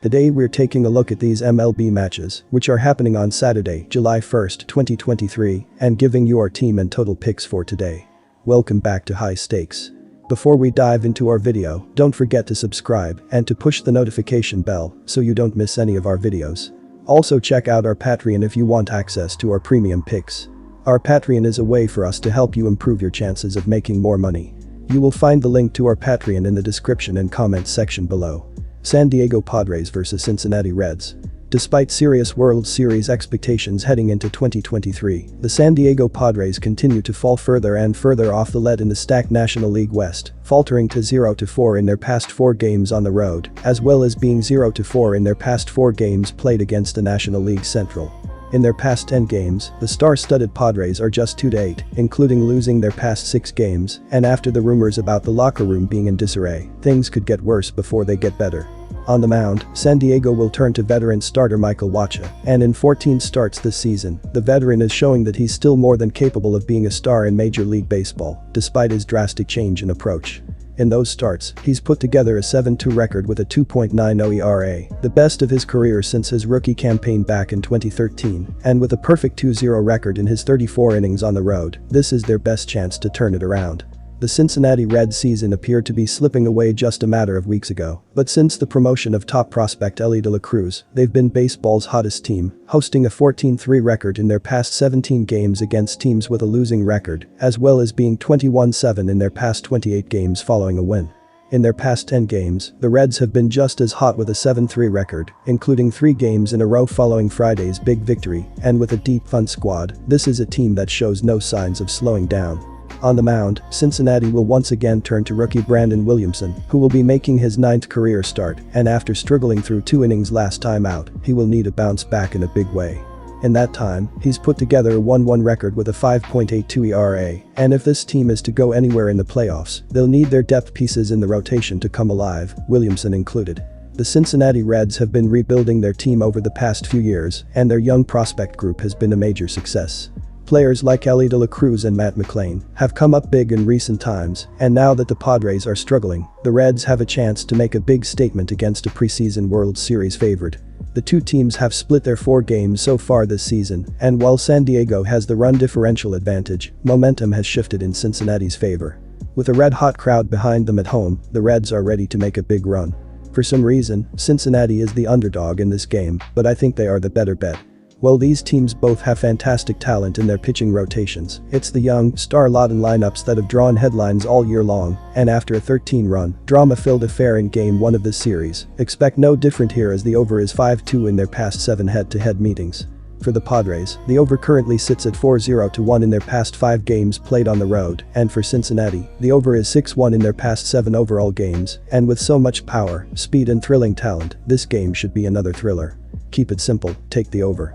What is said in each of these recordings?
Today we're taking a look at these MLB matches, which are happening on Saturday, July 1st, 2023, and giving you our team and total picks for today. Welcome back to High Stakes. Before we dive into our video, don't forget to subscribe and to push the notification bell so you don't miss any of our videos. Also check out our Patreon if you want access to our premium picks. Our Patreon is a way for us to help you improve your chances of making more money. You will find the link to our Patreon in the description and comments section below. San Diego Padres vs Cincinnati Reds. Despite serious World Series expectations heading into 2023, the San Diego Padres continue to fall further and further off the lead in the stacked National League West, faltering to 0-4 in their past 4 games on the road, as well as being 0-4 in their past 4 games played against the National League Central. In their past 10 games, the star-studded Padres are just 2-8, including losing their past 6 games, and after the rumors about the locker room being in disarray, things could get worse before they get better. On the mound, San Diego will turn to veteran starter Michael Wacha, and in 14 starts this season, the veteran is showing that he's still more than capable of being a star in Major League Baseball, despite his drastic change in approach. In those starts, he's put together a 7-2 record with a 2.90 ERA, the best of his career since his rookie campaign back in 2013, and with a perfect 2-0 record in his 34 innings on the road, this is their best chance to turn it around. The Cincinnati Reds season appeared to be slipping away just a matter of weeks ago, but since the promotion of top prospect Elly De La Cruz, they've been baseball's hottest team, hosting a 14-3 record in their past 17 games against teams with a losing record, as well as being 21-7 in their past 28 games following a win. In their past 10 games, the Reds have been just as hot with a 7-3 record, including 3 games in a row following Friday's big victory, and with a deep fun squad, this is a team that shows no signs of slowing down. On the mound, Cincinnati will once again turn to rookie Brandon Williamson, who will be making his 9th career start, and after struggling through 2 innings last time out, he will need to bounce back in a big way. In that time, he's put together a 1-1 record with a 5.82 ERA, and if this team is to go anywhere in the playoffs, they'll need their depth pieces in the rotation to come alive, Williamson included. The Cincinnati Reds have been rebuilding their team over the past few years, and their young prospect group has been a major success. Players like Elly De La Cruz and Matt McLain have come up big in recent times, and now that the Padres are struggling, the Reds have a chance to make a big statement against a preseason World Series favorite. The two teams have split their 4 games so far this season, and while San Diego has the run differential advantage, momentum has shifted in Cincinnati's favor. With a red-hot crowd behind them at home, the Reds are ready to make a big run. For some reason, Cincinnati is the underdog in this game, but I think they are the better bet. While these teams both have fantastic talent in their pitching rotations, it's the young, star-laden lineups that have drawn headlines all year long, and after a 13-run, drama-filled affair in Game 1 of this series, expect no different here as the over is 5-2 in their past 7 head-to-head meetings. For the Padres, the over currently sits at 4-0-1 in their past 5 games played on the road, and for Cincinnati, the over is 6-1 in their past 7 overall games, and with so much power, speed and thrilling talent, this game should be another thriller. Keep it simple, take the over.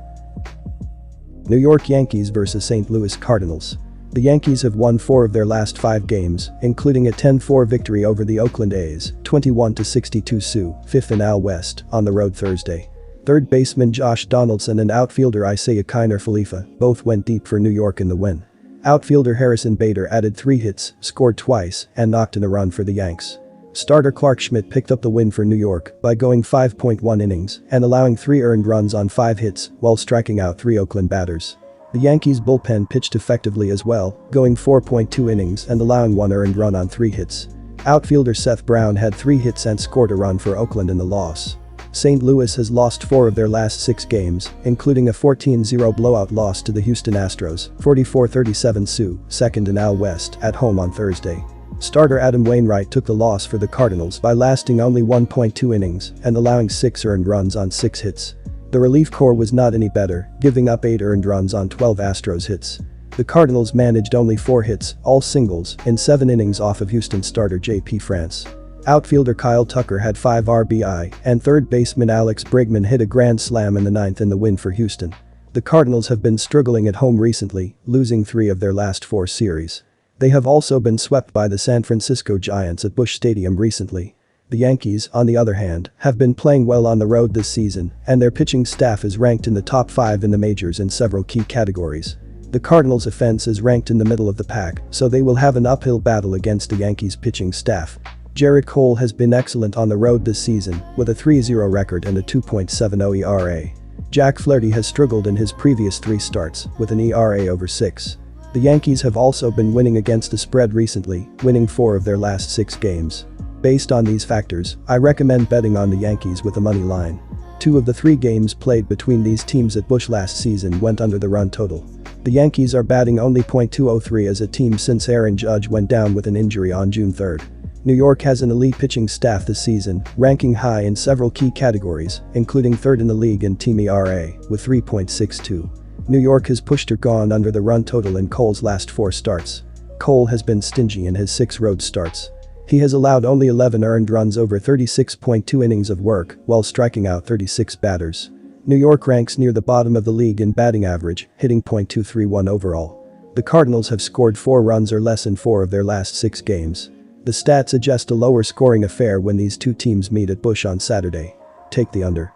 New York Yankees vs St. Louis Cardinals. The Yankees have won 4 of their last 5 games, including a 10-4 victory over the Oakland A's, 21-62 Sioux, 5th in AL West, on the road Thursday. Third baseman Josh Donaldson and outfielder Isaiah Kiner Falefa both went deep for New York in the win. Outfielder Harrison Bader added 3 hits, scored twice, and knocked in a run for the Yanks. Starter Clark Schmidt picked up the win for New York by going 5.1 innings and allowing 3 earned runs on 5 hits while striking out 3 Oakland batters. The Yankees bullpen pitched effectively as well, going 4.2 innings and allowing 1 earned run on 3 hits. Outfielder Seth Brown had 3 hits and scored a run for Oakland in the loss. St. Louis has lost 4 of their last 6 games, including a 14-0 blowout loss to the Houston Astros, 44-37 Sioux, 2nd in AL West, at home on Thursday. Starter Adam Wainwright took the loss for the Cardinals by lasting only 1.2 innings and allowing 6 earned runs on 6 hits. The relief corps was not any better, giving up 8 earned runs on 12 Astros hits. The Cardinals managed only 4 hits, all singles, in 7 innings off of Houston starter J.P. France. Outfielder Kyle Tucker had 5 RBI, and third baseman Alex Bregman hit a grand slam in the 9th in the win for Houston. The Cardinals have been struggling at home recently, losing 3 of their last 4 series. They have also been swept by the San Francisco Giants at Busch Stadium recently. The Yankees, on the other hand, have been playing well on the road this season, and their pitching staff is ranked in the top 5 in the majors in several key categories. The Cardinals' offense is ranked in the middle of the pack, so they will have an uphill battle against the Yankees' pitching staff. Jarrett Cole has been excellent on the road this season, with a 3-0 record and a 2.70 ERA. Jack Flaherty has struggled in his previous 3 starts, with an ERA over 6. The Yankees have also been winning against the spread recently, winning 4 of their last 6 games. Based on these factors, I recommend betting on the Yankees with a money line. 2 of the 3 games played between these teams at Busch last season went under the run total. The Yankees are batting only .203 as a team since Aaron Judge went down with an injury on June 3. New York has an elite pitching staff this season, ranking high in several key categories, including 3rd in the league in team ERA, with 3.62. New York has pushed or gone under the run total in Cole's last 4 starts. Cole has been stingy in his 6 road starts. He has allowed only 11 earned runs over 36.2 innings of work, while striking out 36 batters. New York ranks near the bottom of the league in batting average, hitting .231 overall. The Cardinals have scored 4 runs or less in 4 of their last 6 games. The stats suggest a lower scoring affair when these 2 teams meet at Busch on Saturday. Take the under.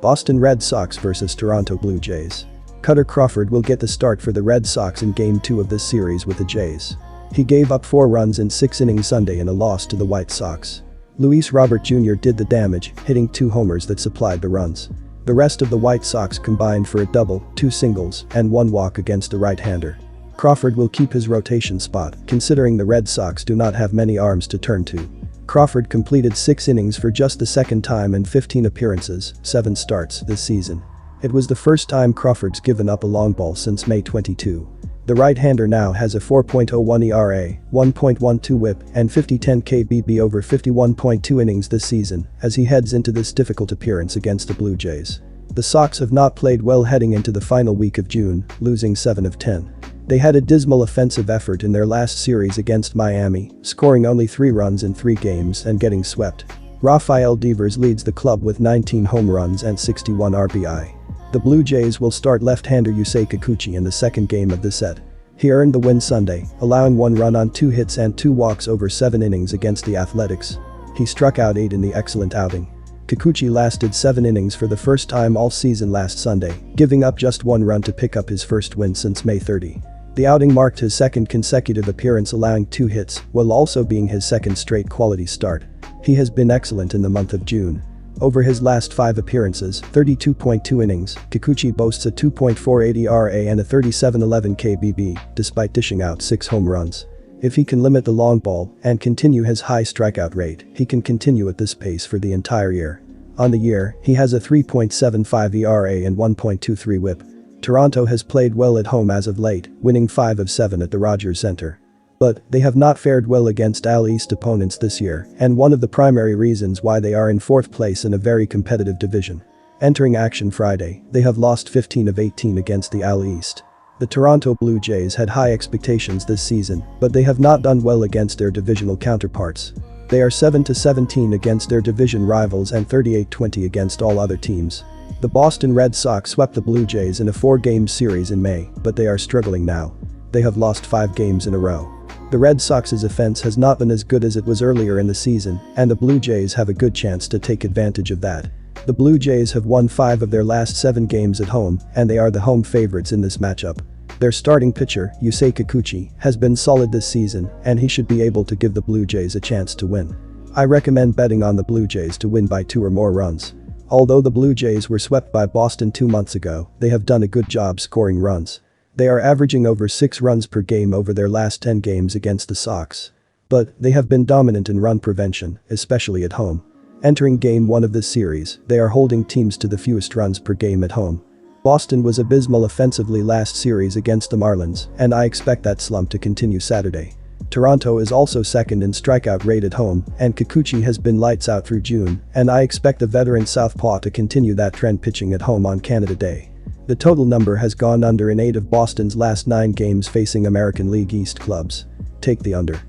Boston Red Sox vs Toronto Blue Jays. Cutter Crawford will get the start for the Red Sox in Game 2 of this series with the Jays. He gave up 4 runs in 6 innings Sunday in a loss to the White Sox. Luis Robert Jr. did the damage, hitting 2 homers that supplied the runs. The rest of the White Sox combined for a double, 2 singles, and 1 walk against the right-hander. Crawford will keep his rotation spot, considering the Red Sox do not have many arms to turn to. Crawford completed 6 innings for just the 2nd time in 15 appearances, 7 starts this season. It was the first time Crawford's given up a long ball since May 22. The right-hander now has a 4.01 ERA, 1.12 WHIP, and 50-10 kBB over 51.2 innings this season, as he heads into this difficult appearance against the Blue Jays. The Sox have not played well heading into the final week of June, losing 7 of 10. They had a dismal offensive effort in their last series against Miami, scoring only 3 runs in 3 games and getting swept. Rafael Devers leads the club with 19 home runs and 61 RBI. The Blue Jays will start left-hander Yusei Kikuchi in the 2nd game of the set. He earned the win Sunday, allowing 1 run on 2 hits and 2 walks over 7 innings against the Athletics. He struck out 8 in the excellent outing. Kikuchi lasted 7 innings for the first time all season last Sunday, giving up just 1 run to pick up his first win since May 30. The outing marked his 2nd consecutive appearance, allowing 2 hits, while also being his 2nd straight quality start. He has been excellent in the month of June. Over his last 5 appearances, 32.2 innings, Kikuchi boasts a 2.48 ERA and a 37.11 kBB, despite dishing out 6 home runs. If he can limit the long ball and continue his high strikeout rate, he can continue at this pace for the entire year. On the year, he has a 3.75 ERA and 1.23 WHIP. Toronto has played well at home as of late, winning 5 of 7 at the Rogers Center. But they have not fared well against AL East opponents this year, and one of the primary reasons why they are in 4th place in a very competitive division. Entering action Friday, they have lost 15 of 18 against the AL East. The Toronto Blue Jays had high expectations this season, but they have not done well against their divisional counterparts. They are 7-17 against their division rivals and 38-20 against all other teams. The Boston Red Sox swept the Blue Jays in a 4-game series in May, but they are struggling now. They have lost 5 games in a row. The Red Sox's offense has not been as good as it was earlier in the season, and the Blue Jays have a good chance to take advantage of that. The Blue Jays have won 5 of their last 7 games at home, and they are the home favorites in this matchup. Their starting pitcher, Yusei Kikuchi, has been solid this season, and he should be able to give the Blue Jays a chance to win. I recommend betting on the Blue Jays to win by 2 or more runs. Although the Blue Jays were swept by Boston 2 months ago, they have done a good job scoring runs. They are averaging over 6 runs per game over their last 10 games against the Sox. But they have been dominant in run prevention, especially at home. Entering Game 1 of this series, they are holding teams to the fewest runs per game at home. Boston was abysmal offensively last series against the Marlins, and I expect that slump to continue Saturday. Toronto is also 2nd in strikeout rate at home, and Kikuchi has been lights out through June, and I expect the veteran southpaw to continue that trend pitching at home on Canada Day. The total number has gone under in 8 of Boston's last 9 games facing American League East clubs. Take the under.